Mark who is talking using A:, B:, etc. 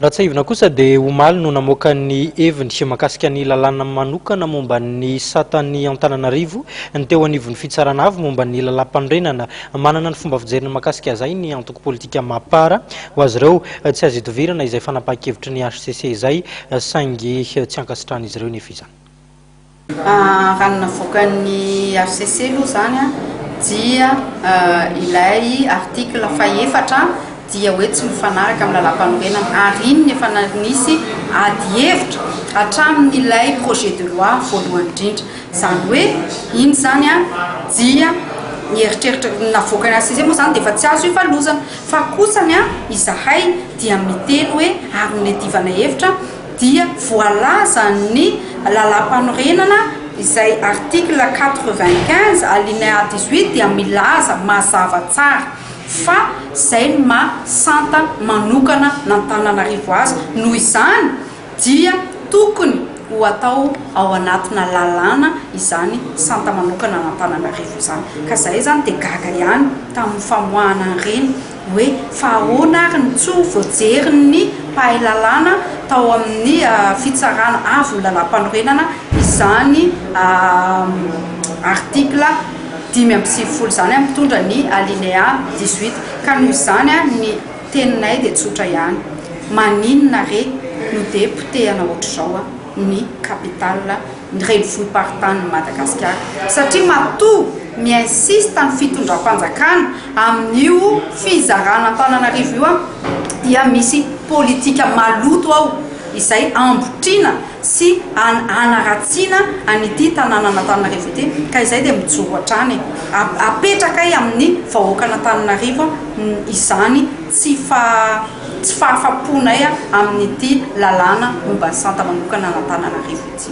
A: Ratsaivina kosa dia omaly no namoaka ny heviny mahakasika ny lalàna manokana momba ny satany Antananarivo ny teo anivon'ny fitsarana avy momba ny lalam-panorenana. Manana ny fomba fijeriny mahakasika izay ny antoko politika mapara ho azy ireo tsy azo idivirana izay fanapahan-kevitry ny HCC izay saingy tsy ankasitrahana izy ireo nefa izany.
B: Raha navoakan'ny HCC aloha zany dia ilay article faha-efatra dia hoe tsy mifanaraka amin'ny lalam-panorenana ary iny efa nisy ady hevitra hatramin'ilay projet de loi voalohany indrindra. Zany hoe iny zany dia nieritreritra navoaka ny HCC moa zany dia efa tsy azo ivalozana fa kosany izahay dia miteny hoe ary nidivana hevitra dia voalaza ny lalam-panorenana izay article 95 alinéa 18 dia milaza mazava tsara fa zay santa manokana n'Antananarivo azy noho izany dia tokony ho atao ao anatina lalàna izany santa manokana n'Antananarivo izany. Ka zay zany dia gaga ihany tamin'ny famoahana ireny hoe fa ahoana ary ny tsy voajeriny mpahay lalàna tao amin'ny fitsarana avy lalam-panorenana izany article 5 zany mitondra ny alinéa 18 ka noho izany ny teninay dia tsotra ihany maninona re no deputehana ohatr'izao ny capitale ny renivohim-paritany Madagasikara satria matoa miinsiste ny fitondram-panjakana amin'io fizarana Antananarivo io dia misy politika maloto ao izay ambotrina sy anaratsiana an'ity tanàna n'Antananarivo ity ka izay dia mijoro hatrany apetraka amin'ny vahoaka n'Antananarivo izany tsy fahafaponay amin'ity lalàna momba ny santa manokana n'Antananarivo ity.